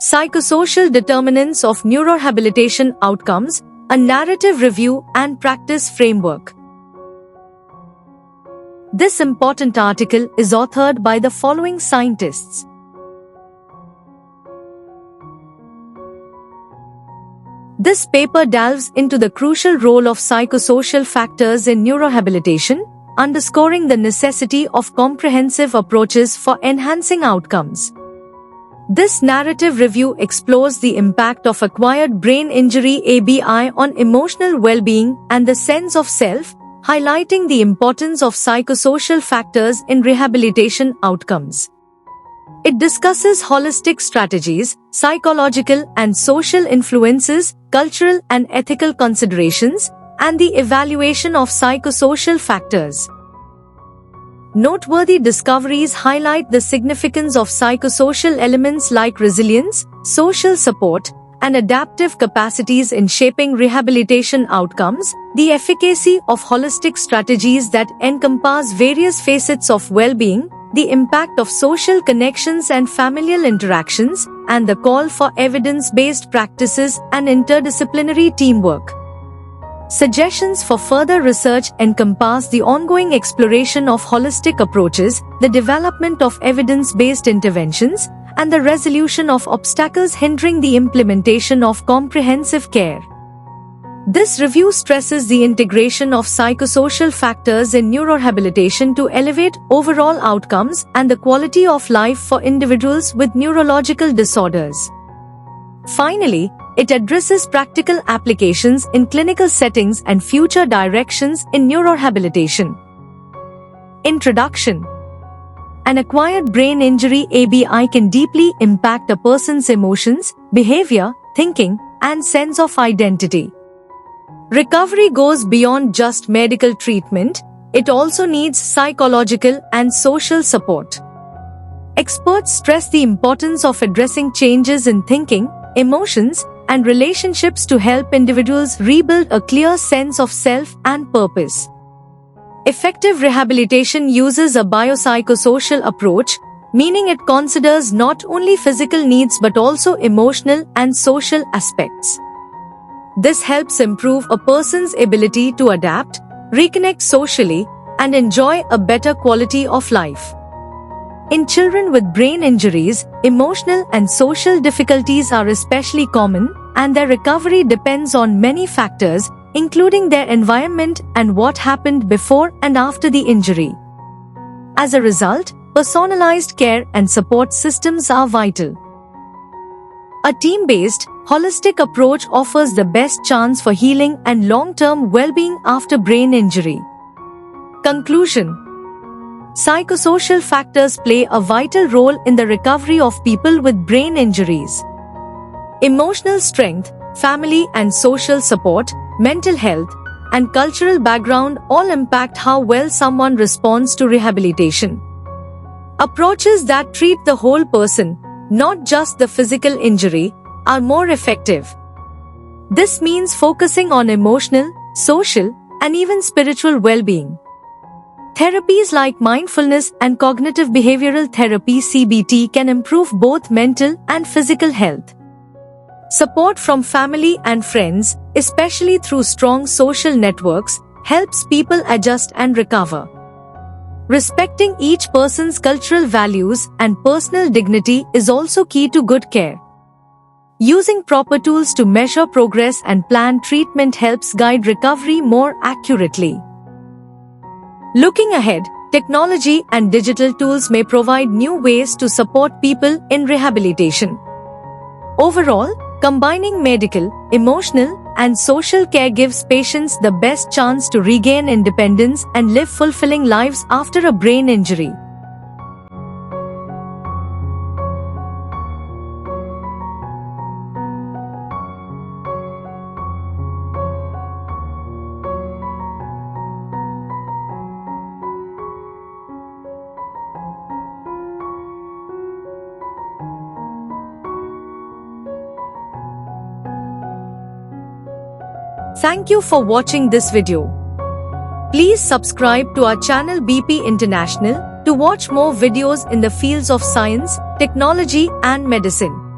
Psychosocial Determinants of Neurorehabilitation Outcomes, a Narrative Review and Practice Framework. This important article is authored by the following scientists. This paper delves into the crucial role of psychosocial factors in neurorehabilitation, underscoring the necessity of comprehensive approaches for enhancing outcomes. This narrative review explores the impact of acquired brain injury (ABI) on emotional well-being and the sense of self, highlighting the importance of psychosocial factors in rehabilitation outcomes. It discusses holistic strategies, psychological and social influences, cultural and ethical considerations, and the evaluation of psychosocial factors. Noteworthy discoveries highlight the significance of psychosocial elements like resilience, social support, and adaptive capacities in shaping rehabilitation outcomes, the efficacy of holistic strategies that encompass various facets of well-being, the impact of social connections and familial interactions, and the call for evidence-based practices and interdisciplinary teamwork. Suggestions for further research encompass the ongoing exploration of holistic approaches, the development of evidence-based interventions, and the resolution of obstacles hindering the implementation of comprehensive care. This review stresses the integration of psychosocial factors in neurorehabilitation to elevate overall outcomes and the quality of life for individuals with neurological disorders. Finally, it addresses practical applications in clinical settings and future directions in neurorehabilitation. Introduction. An acquired brain injury (ABI) can deeply impact a person's emotions, behavior, thinking, and sense of identity. Recovery goes beyond just medical treatment, it also needs psychological and social support. Experts stress the importance of addressing changes in thinking, emotions, and relationships to help individuals rebuild a clear sense of self and purpose. Effective rehabilitation uses a biopsychosocial approach, meaning it considers not only physical needs but also emotional and social aspects. This helps improve a person's ability to adapt, reconnect socially, and enjoy a better quality of life. In children with brain injuries, emotional and social difficulties are especially common, and their recovery depends on many factors, including their environment and what happened before and after the injury. As a result, personalized care and support systems are vital. A team-based, holistic approach offers the best chance for healing and long-term well-being after brain injury. Conclusion. Psychosocial factors play a vital role in the recovery of people with brain injuries. Emotional strength, family and social support, mental health, and cultural background all impact how well someone responds to rehabilitation. Approaches that treat the whole person, not just the physical injury, are more effective. This means focusing on emotional, social, and even spiritual well-being. Therapies like mindfulness and cognitive behavioral therapy (CBT) can improve both mental and physical health. Support from family and friends, especially through strong social networks, helps people adjust and recover. Respecting each person's cultural values and personal dignity is also key to good care. Using proper tools to measure progress and plan treatment helps guide recovery more accurately. Looking ahead, technology and digital tools may provide new ways to support people in rehabilitation. Overall, combining medical, emotional, and social care gives patients the best chance to regain independence and live fulfilling lives after a brain injury. Thank you for watching this video. Please subscribe to our channel BP International to watch more videos in the fields of science, technology and medicine.